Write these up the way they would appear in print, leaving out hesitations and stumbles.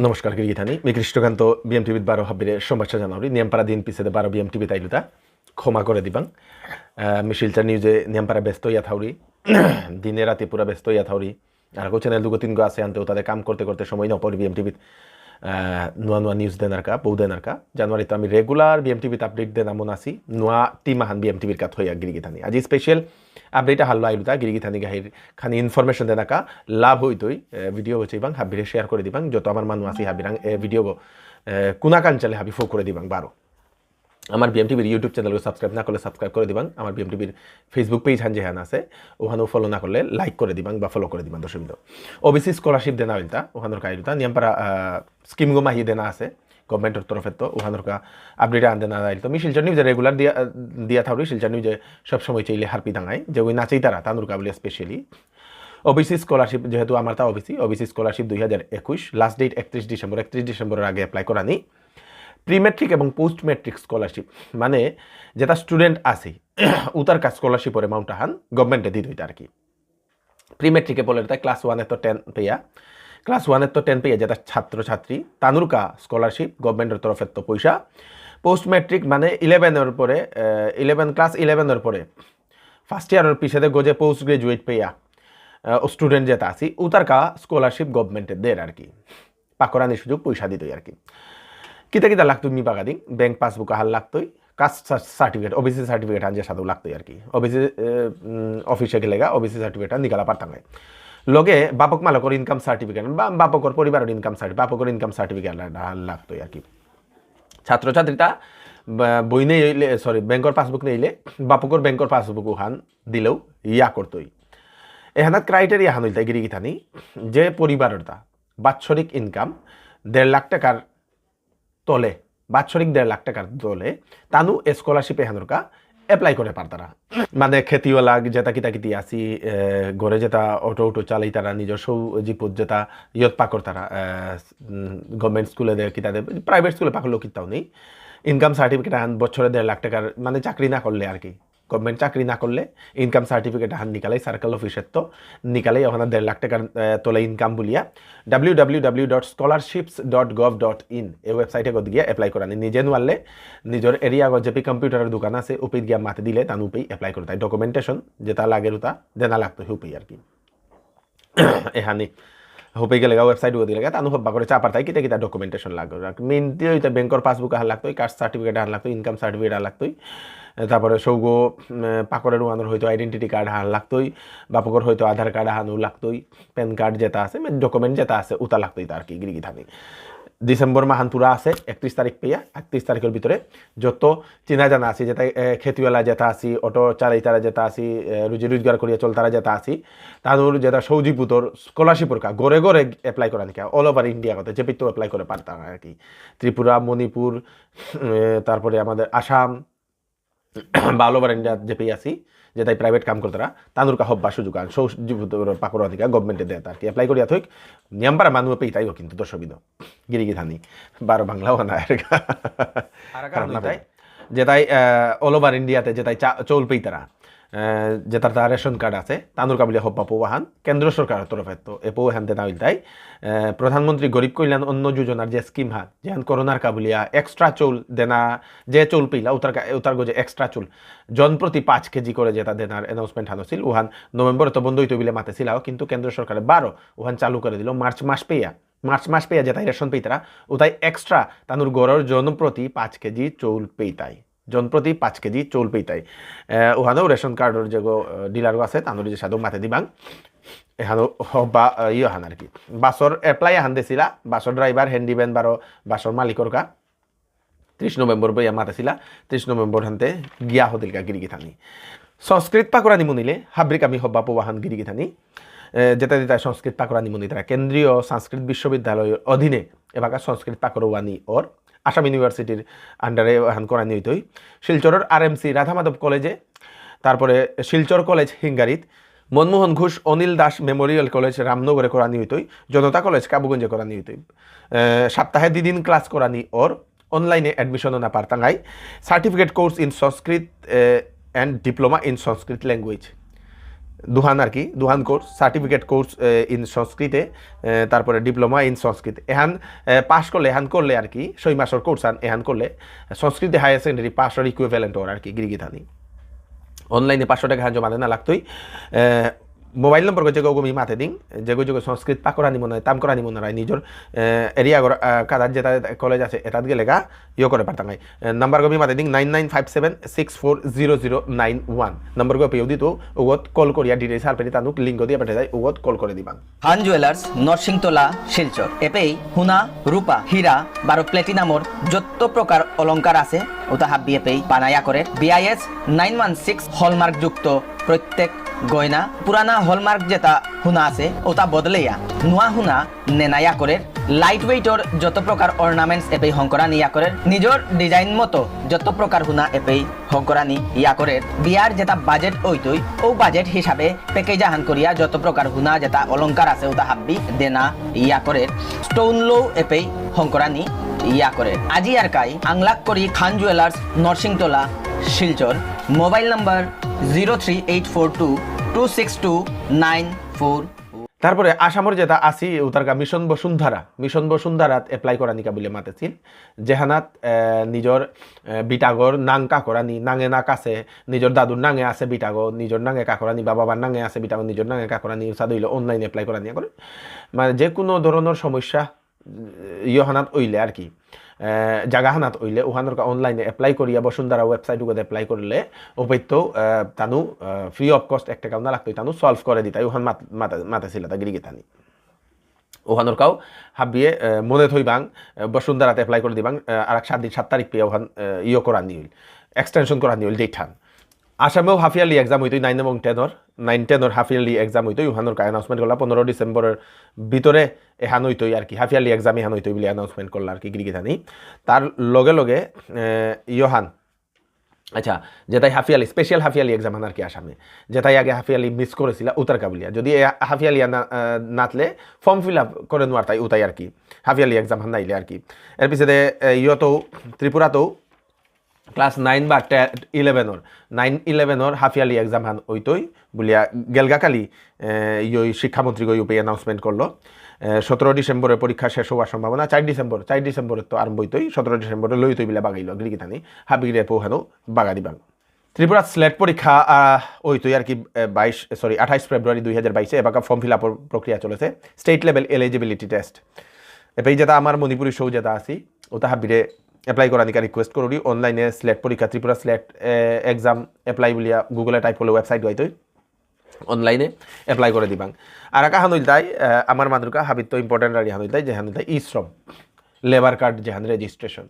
নমস্কার গিরিগিথানি मी কৃষ্ণকান্ত বিএমটিভিত 12 হাবিরে সোমবার জানুয়ারি নিয়মপাড়া দিন পিছেদে 12 বিএমটিভি তাইলুতা ক্ষমা করে দিবাং मी শিলচর নিউজে নিয়মপাড়া ব্যস্ত ইয়া থাউরি দিনে রাতে পুরা ব্যস্ত ইয়া থাউরি আর চ্যানেল দুগো তিনগো আছে আনতেও তাদের কাম করতে করতে সময় না পড়ি বিএমটিভিত নুয়া নুয়া নিউজ দেনারকা বউ দেনারকা জানুয়ারিতে আমি রেগুলার বিএমটিভিত আপডেট দেন আমন আসি নুয়া টিম আহান বিএমটিভির কাত হইয়া গিরিগিথানি আজি স্পেশাল আপডেট হাল্লো আইলুতা গিরিগিথানি গাহির খানি ইনফরমেশন দেনাকা লাভ হইতই ভিডিও হচ্ছে ইবাং হাবিরে শেয়ার করে দিবাং যত আমার মানুষ আছে হাবিরাং ভিডিও কোনা কাঞ্চালে হাবি ফো করে দিবাং বারো আমার বিএমটিভির ইউটিউব চ্যানেলকে সাবস্ক্রাইব না করলে সাবস্ক্রাইব করে দিবাং আমার বিএমটিভির ফেসবুক পেজ হান যেহান আছে ওখানেও ফলো না করলে লাইক করে দিবাং বা ফলো করে দিবাং দর্শক ওবিসি স্কলারশিপ দেনা হইতা ওখানোর কাহিতা নিয়মপাড়া স্কিমগো মাহি দেনা আছে গভর্নমেন্টের তরফে তো ওখানোর আপডেট আনতে না যাইতো আমি শিলচর নিউজে রেগুলার দিয়া থাকি শিলচর নিউজে সবসময় চাইলে হারপি দাঙাই যে ওই নাচেই তারা তানুর কাবলিয়া স্পেশালি ওবিসি স্কলারশিপ যেহেতু আমার তা ওবিসি স্কলারশিপ 2021 লাস্ট ডেট 31 ডিসেম্বরের আগে অ্যাপ্লাই করা নি প্রি মেট্রিক এবং পোস্ট মেট্রিক স্কলারশিপ মানে যেটা স্টুডেন্ট আছে উতার কাজ স্কলারশিপের অ্যামাউন্ট হান গভর্নমেন্টে দিত হইতা আর কি প্রি মেট্রিকে বলে তাই ক্লাস 1 তো 10 পেয়া ক্লাস 1 তো 10 পেয়া যেটা ছাত্রছাত্রী তানুরকা স্কলারশিপ গভর্নমেন্টের তরফে তো পয়সা পোস্ট মেট্রিক মানে 11 পরে 11 ক্লাস 11 পরে ফার্স্ট ইয়ারের পিছনে গোজে পোস্ট গ্রাজুয়েট পেয়া স্টুডেন্ট যেটা আছি উতারকা স্কলারশিপ গভর্নমেন্টে দেয় আর কি পাকরানির সুযোগ পয়সা দিতই আর কি কিতা কিতা লাগতো নি পাকা দিন ব্যাংক পাসবুক হাল লাগতোই কাস্ট সার্টিফিকেট ওবিসি সার্টিফিকেট আনজে সাথেও লাগতোই আর কি ওবিসি অফিসে গেলেগা ওবিসি সার্টিফিকেট নিকালা পারতাম লগে বাপক মালকর ইনকাম সার্টিফিকেট বা বাপকর পরিবারের ইনকাম সার্টিফিকেট বাপকর ইনকাম সার্টিফিকেট লাগতোই আর কি ছাত্রছাত্রীটা বই নেইলে সরি ব্যাংকর পাসবুক নেইলে বাপকর ব্যাংকর পাসবুক হান দিলেও ইয়া করতোই এখানে ক্রাইটেরিয়া হান হইতে গিরিগিথানি যে পরিবারটা বাৎসরিক ইনকাম 1.5 লাখ টাকার তলে বাৎসরিক 1.5 লাখ টাকার তলে তানু স্কলারশিপ এহানুরকা এপ্লাই করে পারতারা মানে খেতিওয়ালা যেটা কিতা কিতি আসি ঘরে যেটা অটো চালাই তারা নিজস্ব জীবত যেটা ইয়ত পাকর তারা গভর্নমেন্ট স্কুলে দেয় কিতা দেয় প্রাইভেট স্কুলে পাকলেও কিতাও নেই ইনকাম সার্টিফিকেট আন বছরে 1.5 লাখ টাকার মানে চাকরি না করলে আর কি গভর্নমেন্ট চাকরি না করলে ইনকাম সার্টিফিকেট হান নিকালাই সার্কেল অফিসের তো নিকালাই ওখানে 1.5 লাখ টাকার তোলে ইনকাম বলিয়া www.scholarships.gov.in এই ওয়েবসাইটে গিয়ে এপ্লাই করা নিজে নোয়ারলে নিজের এরিয়া যেপি কম্পিউটারের দোকান আছে উপি গিয়া মাতে দিলে তান উপি এপ্লাই করে তাই ডকুমেন্টেশন যেটা লাগে ওটা দেনা লাগতো হুপি আর কি এহানি হোপে গেলে ওয়েবসাইট দিলে তানু হব্বা করে চাপার তাই কিতা কিতা ডকুমেন্টেশন লাগবে মেনটি ওইটা ব্যাংকর পাসবুক হার লাগতো কাস্ট সার্টিফিকেট হার লাগতো ইনকাম সার্টিফিকেট হার লাগতোই তারপরে সৌগ পাকরের ওয়ানোর হয়তো আইডেন্টিটি কার্ড হান লাগতোই বাপকর হয়তো আধার কার্ড হানু লাগতোই প্যান কার্ড যেটা আছে ডকুমেন্ট যেটা আছে ওটা লাগতোই তার কি গিরিগি থাকি ডিসেম্বর মাহান পুরা আছে 31 তারিখ পেয়া 31 তারিখের ভিতরে যত চিনা জানা আছি যেটা খেতিওয়ালা যেটা আছি অটো চালাই তারা যেটা আছি রুজি রোজগার করিয়া চল তারা যেটা আছি তাদের যেটা সৌজিপুতর স্কলারশিপের কা গড়ে গড়ে এপ্লাই করা নাকি অল ওভার ইন্ডিয়া কথা যে তো এপ্লাই করে পারতাম আর কি ত্রিপুরা মণিপুর তারপরে আমাদের আসাম বা অল ওভার ইন্ডিয়া যে পেয়ে আছি যেটাই প্রাইভেট কাম করতারা তানুর কা হব্বা সুযোগ আন সৌজিপুতর পাকর অধিকার গভর্নমেন্টে দেয় আর কি এপ্লাই করিয়া থইক নিয়মপাড়া মানুষ পেয়ে তাইও কিন্তু দর্শবিদ গিরিগি থানি 12 বাংলাও না যেটাই অল ওভার ইন্ডিয়াতে যেটাই চৌল পেই তারা যেটার তার রেশন কার্ড আছে তানুর কাবলিয়া হব্বা পৌহান কেন্দ্র সরকারের তরফে তো এ পৌ হ্যান দেনা তাই প্রধানমন্ত্রী গরিব কল্যাণ অন্ন যোজনার যে স্কিম হান যেহান করোনার কাবলিয়া এক্সট্রা চৌল দেনা যে চৌল পেইলা উতার গজে এক্সট্রা চুল জনপ্রতি 5 কেজি করে যেটা দেনার অ্যানাউন্সমেন্ট হান ছিল উহান নভেম্বরে তো বন্ধ হইতে বিলে মাতে ছিল কিন্তু কেন্দ্র সরকারে 12 উহান চালু করে দিল মার্চ মাস পেয়া যেটাই রেশন পেইতারা ওটাই এক্সট্রা তানুর গড়ের জনপ্রতি 5 কেজি চৌল পেইতাই জনপ্রতি 5 কেজি চৌল পেইতাই ওখানেও রেশন কার্ডের যে ডিলারও আছে তাদের যে সাধু মাতে দিবাং এখানেও বা ইয়ে হান আর কি বাসর এপ্লাই হান দিছিলা বাসর ড্রাইভার হ্যান্ডিম্যান বারো বাসর মালিকর কা 30 নভেম্বর বইয়া মাতেছিলা 30 নভেম্বর হানতে গিয়া হদিলকা গিরিগি থানি সংস্কৃত পাকুরা নিমুনিলে হাবরিক আমি হব্বা পোবাহান গিরিগি থানি যেটা যেটা সংস্কৃত পাকুরা নিমুনি তারা কেন্দ্রীয় সংস্কৃত বিশ্ববিদ্যালয়ের অধীনে এবার সংস্কৃত পাকুরওয়ানি ওর আসাম ইউনিভার্সিটির আন্ডারে হান করানি হইতই শিলচরের আরএমসি রাধা মাধব কলেজে তারপরে শিলচর কলেজ হিঙ্গারিত মনমোহন ঘোষ অনিল দাস মেমোরিয়াল কলেজ রামনগরে করানি হইতই জনতা কলেজ কাবুগঞ্জে করানি হইতই সপ্তাহে 2 দিন ক্লাস করানি ওর অনলাইনে অ্যাডমিশনও না পারতাঙ্গাই certificate course in Sanskrit and diploma in Sanskrit language দুহান আর কি দুহান কোর্স সার্টিফিকেট কোর্স ইন সংস্কৃতে তারপরে ডিপ্লোমা ইন সংস্কৃত এহান পাস করলে এহান করলে আর কি 6 মাসের কোর্স আন এহান করলে সংস্কৃতে হায়ার সেকেন্ডারি পাসের ইকুইভ্যালেন্ট ওর আর কি গিরিগিথানি অনলাইনে 500 টাকা জমা দেনা লাগতোই মোবাইল নম্বর গজে গমি মাথে দিন যে গজে সংস্কৃত পাকরানি মনে হয় তাম করানি মনে হয় নিজের এরিয়া কাদার যেটা কলেজ আছে এটাত গেলে গা ইয়ে করে পারতাম নাম্বার গমি মাথে দিন 9957640091 নম্বর গো পেয়ে দিত ওগত কল করিয়া ডিটেলস হার পেনি তানুক লিঙ্ক দিয়ে পাঠিয়ে যায় ওগত কল করে দিবান হান জুয়েলার্স নরসিংতলা শিলচর এপেই হুনা রূপা হীরা বারো প্লেটিনামর যত প্রকার অলংকার আছে ওটা হাব্বি এপেই বানায়া করে BIS 916 হলমার্ক যুক্ত প্রত্যেক গয়না পুরানা হলমার্ক যেটা হুনা আছে ওটা বদলেয়া নোয়া হুনা নেনায়া করে লাইট ওয়েটর যত প্রকার অর্নামেন্টস এপেই হংকরা নিয়া করে নিজের ডিজাইন মতো যত প্রকার হুনা এপেই হংকরা নি ইয়া করে বিয়ার যেটা বাজেট ওইতই ও বাজেট হিসাবে প্যাকেজ আহান করিয়া যত প্রকার হুনা যেটা অলংকার আছে ওটা হাব্বি দেনা ইয়া করে স্টোন লো এপেই হংকরা নি ইয়া করে আজি আর কাই আংলাক করি খান জুয়েলার্স নরসিংতলা শিলচর মোবাইল নাম্বার 03842262944 তারপরে আসামর যেটা আসি উতারকা মিশন বসুন্ধরাত এপ্লাই করা নিকা বলে মাতেছিল যেহানাত নিজর বিটাগর নাং কাকরানি নাঙে নাক আছে নিজর দাদুর নাঙে আছে বিটাগর নিজর নাঙে কাকরানি বাবার নাঙে আছে বিটাগর নিজর নাঙে কাকরানি সাদইলে অনলাইন এপ্লাই করা নিয়া করে মানে যে কোনো ধরনের সমস্যা ইহানাত ওইলে আর কি জাগাহানাত ওইলে ওহানোর অনলাইনে এপ্লাই করিয়া বসুন্ধরা ওয়েবসাইট উগত এপ্লাই করলে ওপেত্য তানু ফ্রি অফ কস্ট একটা কাউ না লাগতো তানু সলভ করে দিতাই ওহান মাতেছিল তা গিরিগে তানি ওহানোর কাউ হাবিয়ে মনে থইবাং বসুন্ধরাতে এপ্লাই করে দিবাং আর 7 তারিখ পেয়ে ওহান ইয়ে করা নিল এক্সটেনশন করা নিল ডেট আসামেও হাফ ইয়ারলি এক্সাম হইতই 9 এবং 10 হাফ ইয়ারলি এক্সাম হইতই ওহানোর অ্যানাউন্সমেন্ট করলা 15 ডিসেম্বরের ভিতরে এহান হইতই আর কি হাফ ইয়ারলি এক্সাম এহান হইতই বলে অ্যানাউন্সমেন্ট করলা আর কি গিরিগিথানি তার লগে লগে ইহান আচ্ছা যেটাই হাফিয়ালি স্পেশাল হাফিয়ালি এক্সাম আর কি আসামে যেটাই আগে হাফিয়ালি মিস করেছিল উতার কাবুলিয়া যদি হাফিয়ালি নাতলে ফর্ম ফিল আপ করে নেওয়ার তাই উতাই আর কি হাফিয়ালি এক্সাম হান নাইলে আর কি এর পিছনে ইয়তেও ত্রিপুরাতেও ক্লাস 9 বা 11 হাফিয়ালি এক্সাম হান ওইতই বলিয়া গেলগাকালি ইয় শিক্ষামন্ত্রী গই উপে অ্যানাউন্সমেন্ট করলো 17 ডিসেম্বরের পরীক্ষা শেষ হওয়ার সম্ভাবনা 4 ডিসেম্বরের তো আরম্ভ হইতই 17 ডিসেম্বরে লইতই বিলা বাগাইল গিরিগিথানি হাবিগিরে পৌহানো বাগা দিবাং ত্রিপুরা স্লেট পরীক্ষা ওইতই আর কি 28 ফেব্রুয়ারি 2022 এবার ফর্ম ফিল আপের প্রক্রিয়া চলেছে স্টেট লেভেল এলিজিবিলিটি টেস্ট এপাই যেটা আমার মণিপুরি শো যেটা আছি ওটা হাবিরে এপ্লাই করা নিকা রিকোয়েস্ট করি অনলাইনে স্লেট পরীক্ষা ত্রিপুরা স্লেট এক্সাম এপ্লাই বলিয়া গুগলে টাইপ করলে ওয়েবসাইট গাইতই অনলাইনে এপ্লাই করে দিবাং আর একা হানুল তাই আমার মানুষকা হাবিত তো ইম্পর্টেন্ট আর হানুল তাই যে হানুল তাই ই শ্রম লেবার কার্ড যেহান রেজিস্ট্রেশন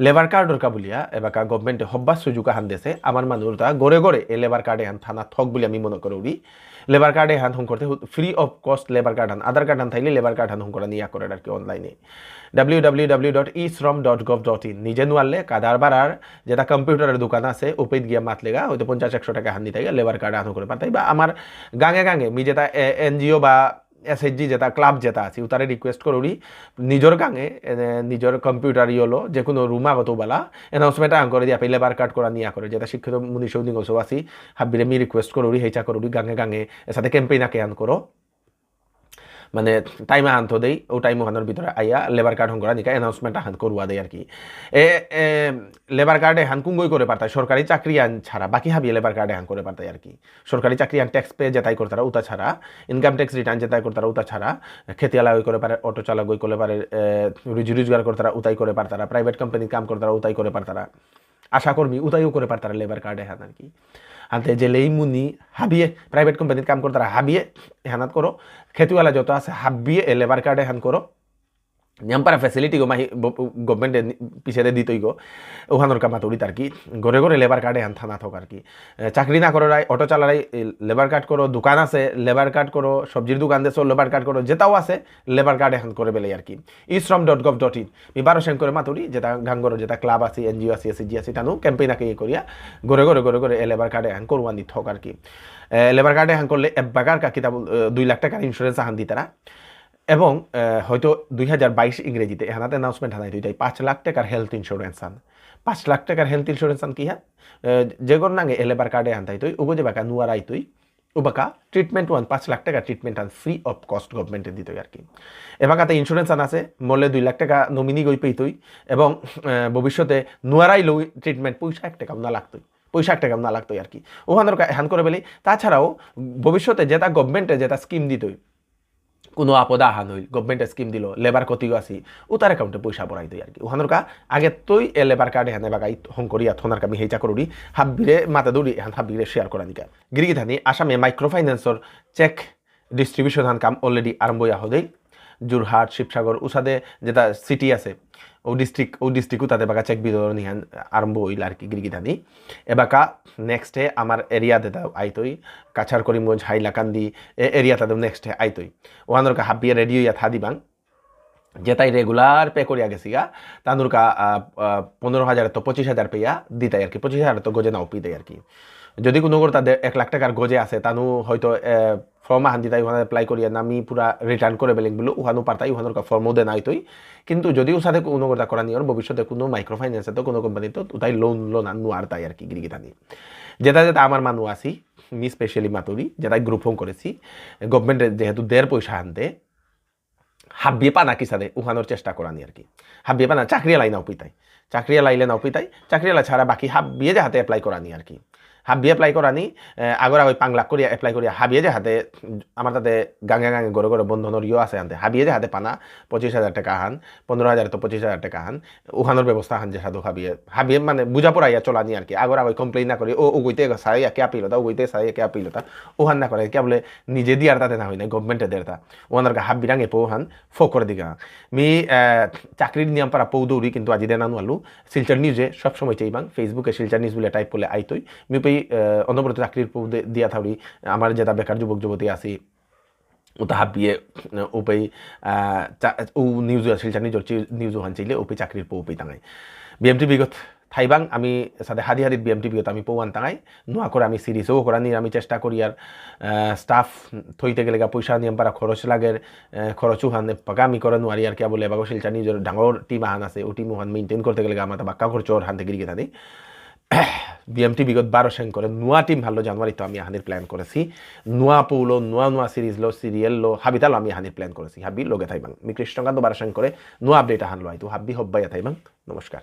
লেবার কার্ডর কা বলিয়া এবার গভর্নমেন্টে হব্বা সুযোগ হান দেছে আমার মানুষটা গড়ে গড়ে এই লেবার কার্ডে হান থানা থক বলে আমি মনে করি লেবার কার্ডে হান হুম করতে free of cost labour card হান আধার কার্ড হান থাইলে লেবার কার্ড হান হুম করা নিয়া করে আর কি অনলাইনে www.esrom.gov.in নিজে নোয়ারলে কাদার বাড়ার যেটা কম্পিউটারের দোকান আছে ওপেদ গিয়া মাতলেগা হয়তো 50-100 টাকা হান নিতে লেবার কার্ড হান করে পারতাই বা আমার গাঙে গাঙে মি যেটা এনজিও বা SHG যেটা ক্লাব যেটা আছে তারে রিকোয়েস্ট করি নিজের গাঙে নিজের কম্পিউটার ইয়েলো যে কোনো রুম আগত বেলা এনাউন্সমেন্ট আং করে দিয়া লেবার কার্ড করা নিয়া করে যেটা শিক্ষিত মুনিশ দিনসব আছি হাবিরে মি রিকোয়েস্ট করি হেচা করি গাঙে গাঙে এর সাথে ক্যাম্পেইন আকে আন করো মানে টাইমে আনতো দেই ও টাইম ওখানের ভিতরে আইয়া লেবার কার্ড হংকরা নিকা অ্যানাউন্সমেন্ট হান করুয়া দেয় আর কি লেবার কার্ডে হান কুঙ্গই করে পারতায় সরকারি চাকরি আন ছাড়া বাকি হাবিয়ে লেবার কার্ডে হান করে পারতায় আর কি সরকারি চাকরি আন ট্যাক্স পে যেটাই করতারা উতা ছাড়া ইনকাম ট্যাক্স রিটার্ন যেটাই করতারা উতা ছাড়া খেতিয়ালা ওই করে পারে অটো চালক ওই করে পারে রুজি রোজগার করতারা উতাই করে পারতারা প্রাইভেট কোম্পানির কাম করতারা উতাই করে পারতারা আশাকর্মী উতাইও করে পারতারা লেবার কার্ডে হান আর কি আনতে যে লেইমুনি হাবিয়ে প্রাইভেট কোম্পানির কাম করতারা হাবিয়ে হানাত করো খেতিওয়ালা যত আছে হাবিয়ে লেবার কার্ডে হান করো নিয়মপারা ফ্যাসিলিটি গো মাহি গভর্নমেন্টে পিছিয়ে দিতই গো ওখানোর কামাতুরি তার কি ঘরে ঘরে লেবার কার্ডে হান থানা থাক আর কি চাকরি না করো রাই অটো চালারাই লেবার কার্ড করো দোকান আছে লেবার কার্ড করো সবজির দোকান দেছো লেবার কার্ড করো যেটাও আছে লেবার কার্ডে হান করে বেলে আর কি esrom.gov.in মি 12 সেন করে মাতুরি যেটা গাঙ্গর যেটা ক্লাব আছে এনজিও আছে এসএসজি আছে টানু ক্যাম্পেইন আকে করিয়া ঘরে ঘরে লেবার কার্ডে হান করওয়ান দি থক আর কি লেবার কার্ডে হান করলে এবাকার কা কিতাব 2 লাখ টাকার ইন্স্যুরেন্স হান দিতারা এবং হয়তো 2022 ইংরেজিতে এহানাতে অ্যানাউন্সমেন্ট হানাই তুই 5 লাখ টাকার হেলথ ইন্স্যুরেন্স আন 5 লাখ টাকার হেলথ ইন্স্যুরেন্স আন কি হ্যাঁ যে গর নাঙে লেবার কার্ডে আনতাই তুই উগো যে বাকা নুয়ারাই তুই উবাকা ট্রিটমেন্ট 5 লাখ টাকা ট্রিটমেন্ট আন ফ্রি অফ কস্ট গভর্নমেন্টে দিত আর কি এবাকাতে ইন্স্যুরেন্স আন আছে মরলে 2 লাখ টাকা নমিনি গই পেইতই এবং ভবিষ্যতে নুয়ারাই লো ট্রিটমেন্ট 1 টাকা না লাগতই 1 টাকা না লাগতই আর কি ওখানের হ্যান করে বলি তাছাড়াও ভবিষ্যতে যেটা গভর্নমেন্টে যেটা স্কিম দিতই কোনো আপদ আহান হইল গভর্নমেন্টে স্কিম দিল লেবার কতিও আসি ও তার অ্যাকাউন্টে পয়সা বড়াই দিই আর কি ওখানোর আগে তুই এ লেবার কার্ড হ্যাঁ বাগাই হং করিয়া থনার কামি হেইচা করুড়ি হাব্বিরে মাথা দৌড়ি হ্যাঁ হাব্বিরে শেয়ার করা নিকা গিরিগি থানি আসামে মাইক্রো ফাইন্যান্সর চেক ডিস্ট্রিবিউশন হান কাম অলরেডি আরম্ভ ইয়া হদেই যোরহাট শিবসাগর উসাদে যেটা সিটি আছে ও ডিস্ট্রিক্টও তাদের বাকা চেক বিতরণ ইহান আরম্ভ হইল আর কি গিরিগি থানি এবাকা নেক্সটে আমার এরিয়া দেতা আইতই কাছার করিমগঞ্জ হাইলাকান্দি এরিয়া তাদের নেক্সটে আইতই ওখানোর হাব্বিয়ে রেডিও ইয়া থা দিবাং যেটাই রেগুলার পে করিয়া গেছিগা তানুরকা 15,000 তো 25,000 পেয়া দিতাই আর কি 25,000 তো গজে নাও পিতাই আর কি যদি কোনো তাদের 1 লাখ টাকার গজে আছে তানু হয়তো ফর্ম আহান দিতাই ওখানে অ্যাপ্লাই করিয়া নামি পুরা রিটার্ন করে বেলিং বলে ওখানো পারতাই ওখানোর ফর্মও দেন আইতই কিন্তু যদি ওর সাথে কোনো কথা করা নিয়ে ভবিষ্যতে কোনো মাইক্রো ফাইন্যান্সে তো কোনো কোম্পানি তো তাই লোন আনু আর তাই আর কি গিরিগিতানি যেটা আমার মানুষ আসি মি স্পেশালি মাতুরি যেটাই গ্রুপ হোম করেছি গভর্নমেন্টের যেহেতু দেড় পয়সা আনতে হাব্বিয়ে পানা কিসাদে উহানোর চেষ্টা করানি আর কি হাব্বিয়ে পানা চাকরিয়া লাই নাও পিতাই চাকরিয়া লাইলে নাও পিতাই চাকরিয়ালা ছাড়া বাকি হাব্বিয়ে যে হাতে অ্যাপ্লাই করানি আর কি হাবিয়ে এপ্লাই করানি আগরা ওই 5 লাখ করিয়া এপ্লাই করিয়া হাবিয়ে যে হাতে আমার তাতে গাঙে গড়ে গড়ে বন্ধনের ইয়ে আছে আনতে হাবিয়ে যে হাতে পানা 25,000 টাকা আহান 15,000 তো 25,000 টাকা আহান উহানোর ব্যবস্থা আহান যে সাধু হাবিয়ে মানে বুঝা পড়াইয়া চলানি আর কি আগরা ওই কমপ্লেন না করি ও গইতে সাই কে আপিলতা ও গইতে সাই কে আপিলতা ওহান না করে কে বলে নিজে দিয়ার তাতে না হয় না গভর্নমেন্টে দেরতা ওনার হাব্বি রাঙে পোহান ফো করে দিগা মি চাকরির নিয়ম পারা পৌ দৌড়ি কিন্তু আজি দেনানু আলু শিলচর নিউজে সবসময় চাইবাং ফেসবুকে শিলচর নিউজ বলে টাইপ করলে আইতই মি অনবরত চাকরির দিয়া থাকি আমার যেটা বেকার যুবক যুবতী আছি ওটা হাবিয়ে ওপেই ও নিউজ শিলচর নিউজ ওখান চাইলে ওপে চাকরির পৌপেই তাঙাই বিএমটি বিগত থাইবাং আমি সাথে হাদি হাদিত বিএমটি বিগত আমি পৌয়ান তাঙাই নোয়া করে আমি সিরিজও করা নিয়ে আমি চেষ্টা করি আর স্টাফ থইতে গেলে পয়সা নিয়ম পারা খরচ লাগের খরচও হান পাকা আমি করে নোয়ারি আর কে বলে এবার শিলচর নিজের ডাঙর টিম আহান আছে ও টিম ওখান মেনটেন করতে গেলে আমার বাক্কা খরচ ওর হান থেকে গিয়ে থাকি বিএমটি বিগত 12 করে নোয়া টিম ভালো জানুয়ারি তো আমি হানির প্ল্যান করেছি নোয়া পৌলো নোয়া সিরিজ লো সিরিয়াল লো হাবিতালো আমি হানির প্ল্যান করেছি হাবি লগে থাইবাং মি কৃষ্ণকান্ত 12 করে নোয়া আপডেট আহান লো আইতো হাবি হব্বাইয়া থাইবাং নমস্কার